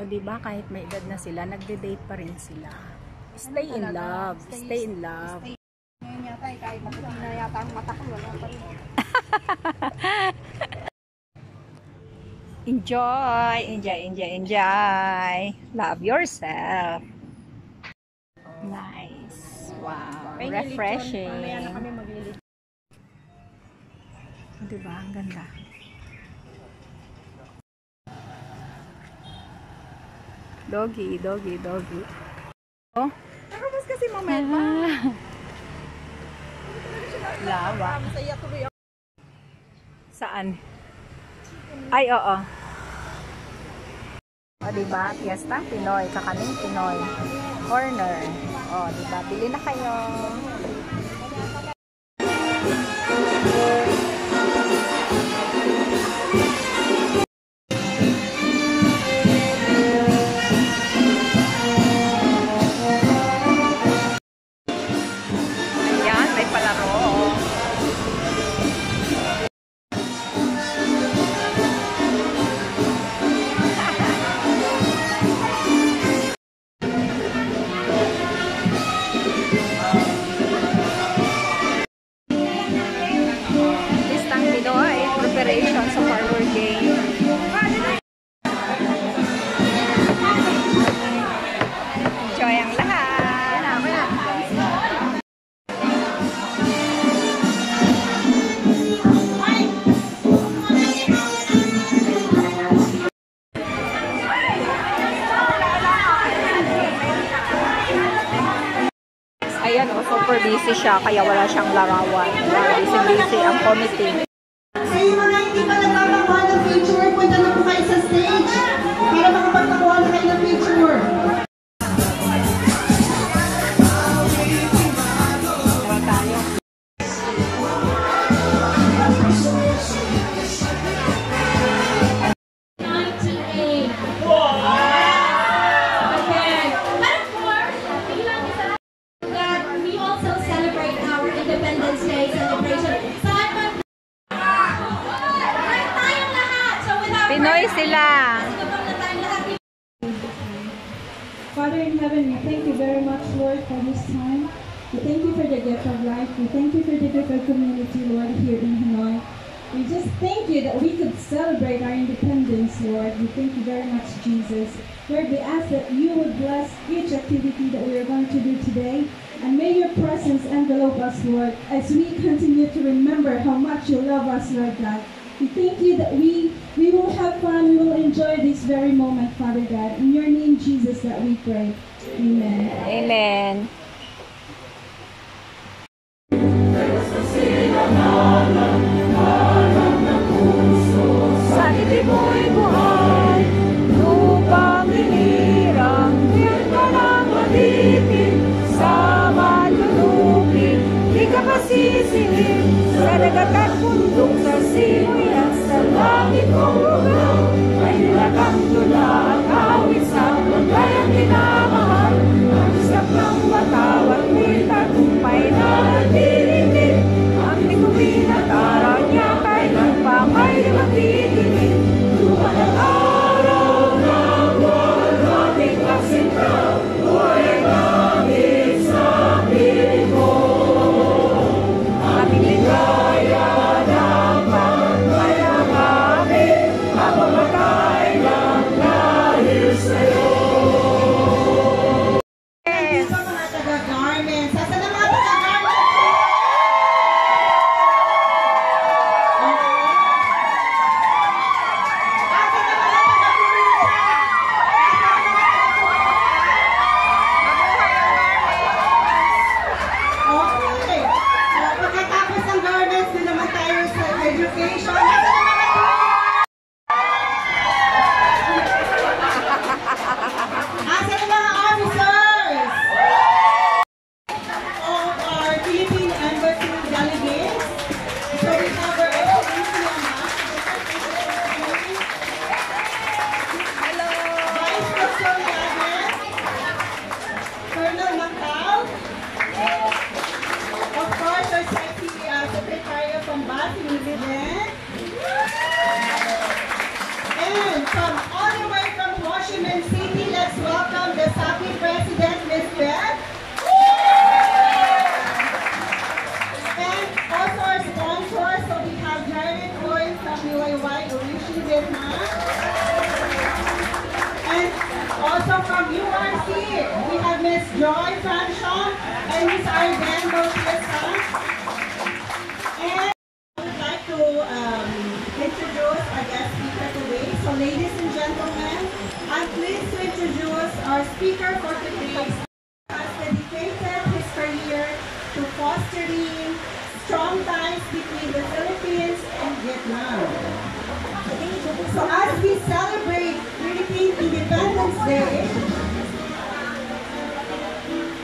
O diba, kahit may edad na sila, nagde-date pa rin sila. Stay in love. Stay in love. Ngayon yata, kahit maputing na yata ang mata ko, wala pa rin. Enjoy! Enjoy, enjoy, enjoy! Love yourself! Nice! Wow! Refreshing! Mamaya na kami maglilit. Diba? Ang ganda. Doggy, doggy, doggy. Oh? Nakabas kasi moment pa. Lawa. Saan? Ay, oo. O, diba? Fiesta Pinoy. Kakaning Pinoy. Corner. O, diba? Bili na kayo. Ayan, may palaro. Listang Pinoy, preparation sa firework game. Enjoy ang lahat. Ayan o, super busy siya, kaya wala siyang larawan. Busy ang committee. Sa mga hindi pa nagpapakuha ng picture, punta na po kayo sa stage para makapagpakuha na kayo ng picture. Pinoy sila. Father in heaven, we thank you very much, Lord, for this time. We thank you for the gift of life. We thank you for the gift of community, Lord, here in Hanoi. We just thank you that we could celebrate our independence, Lord. We thank you very much, Jesus. Lord, we ask that you would bless each activity that we are going to do today. And may your presence envelope us, Lord, as we continue to remember how much you love us, Lord God. We thank you that we will have fun, we will enjoy this very moment, Father God. In your name, Jesus, that we pray. Amen. Amen. Sa mo'y buhay, lupang hinirang, di ka lang matitin, sa malulupin, di ka pasisingin, sa dagat at bundok, sa simoy at sa langit kong lugaw, ay nilatang tula at awit sa bagay ang minamahal, ang isap ng mata. Quezon Cadet, Colonel Macau. Of course, our Secretary of Combat, President. And from all the way from Washington City, let's welcome the SAPI President, Ms. Beth. And also our sponsors, so we have Jared Coyne from UAY, Orishi Vietnam. And also from URC, we have Ms. Joy Franchon and Ms. Arden Bautista. And I would like to introduce our guest speaker today. So ladies and gentlemen, I'm pleased to introduce our speaker for today. Has dedicated his career to fostering strong ties between the Philippines and Vietnam. So as we celebrate Philippine Independence Day,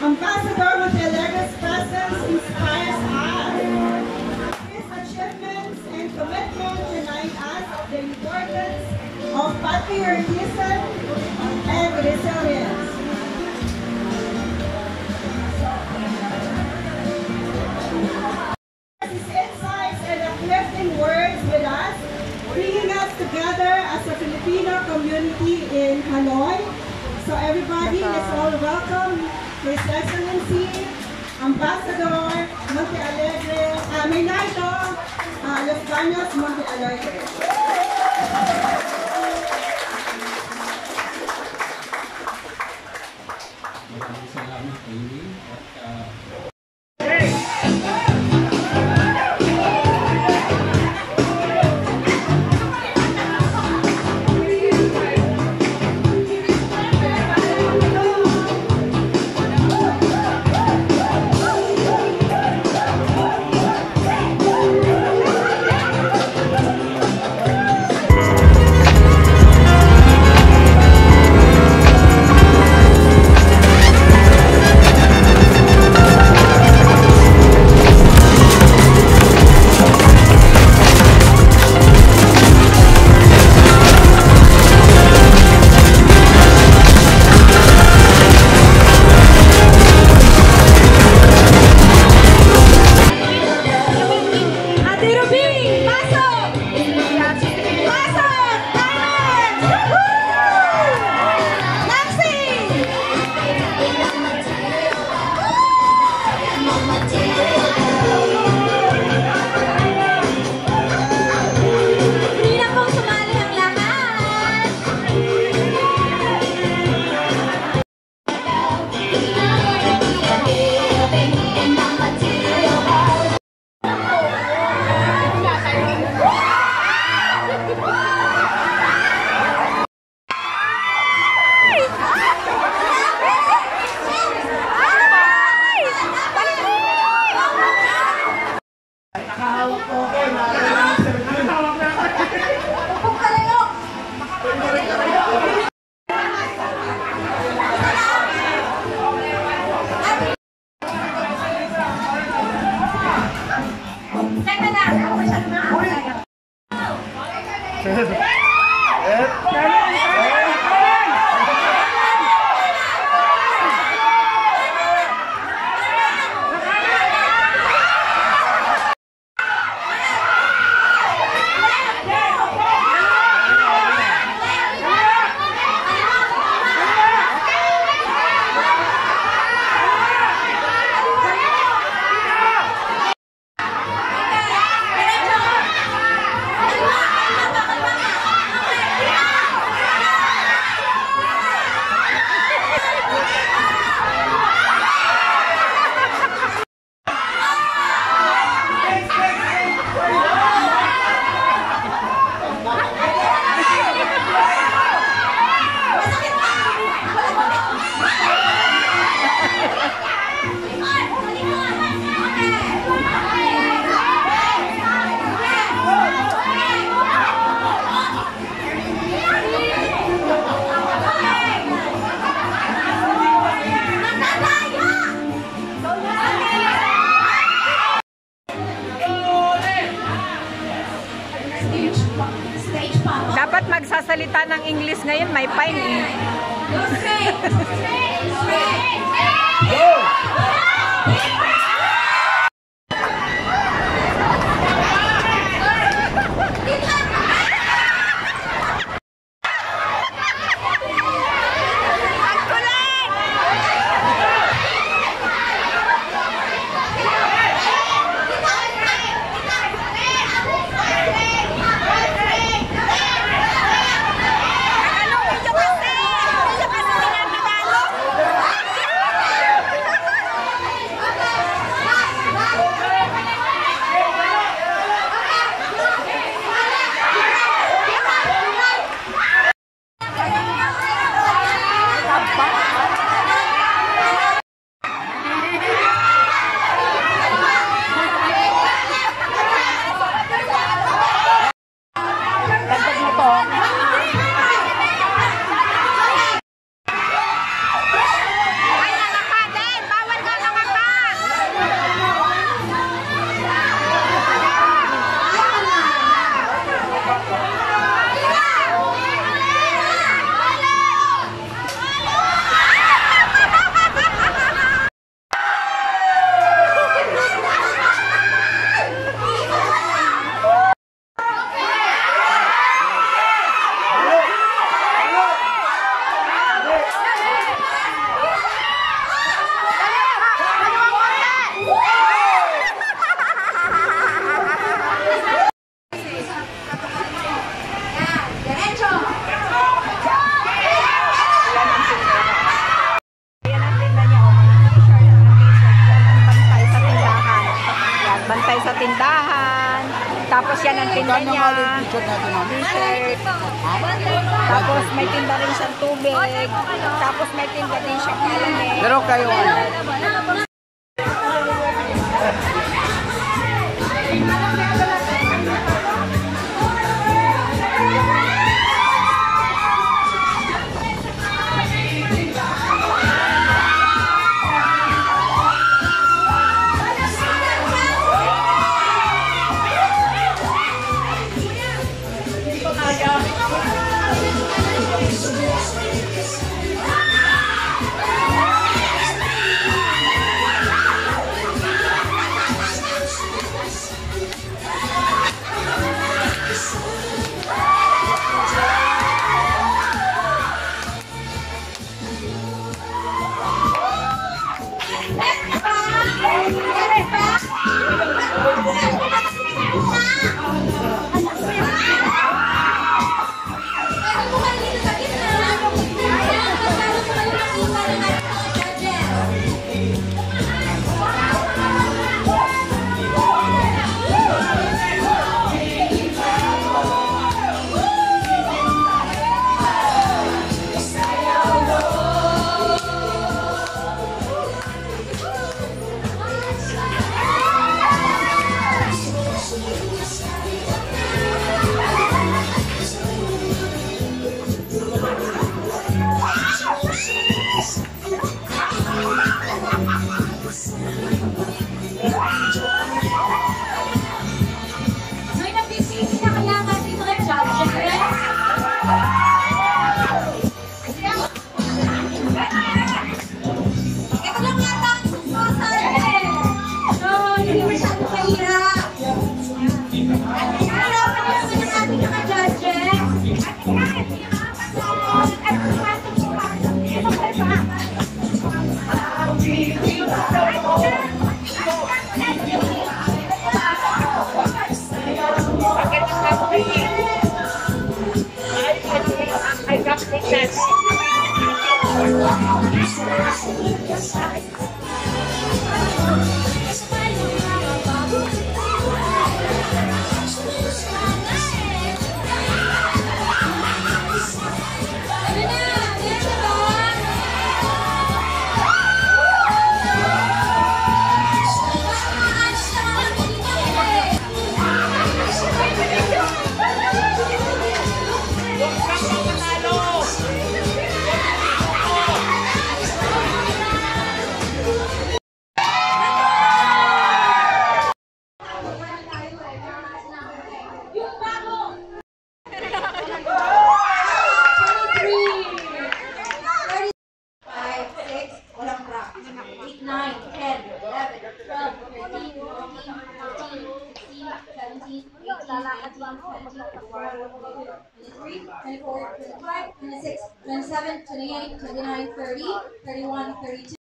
Ambassador Montealegre's presence inspires us. His achievements and commitment remind us of the importance of patriotism and resilience. His insights and uplifting words with us, bringing us together as a Filipino community in Hanoi. So everybody is all welcome, His Excellency, Ambassador Montealegre, Maynardo Los Baños Montealegre. Maraming salamat, Amy. Dapat magsasalita ng English ngayon, may fine eh. Bantay sa tindahan. Tapos yan ang tinda niya. T-shirt. Tapos may tinda rin siyang tubig. Tapos may tinda din siyang kalamig. Pero kayo ano? Lalakad lang ako. 23, 24, 25, 26, 27, 28, 29, 30, 31, 32.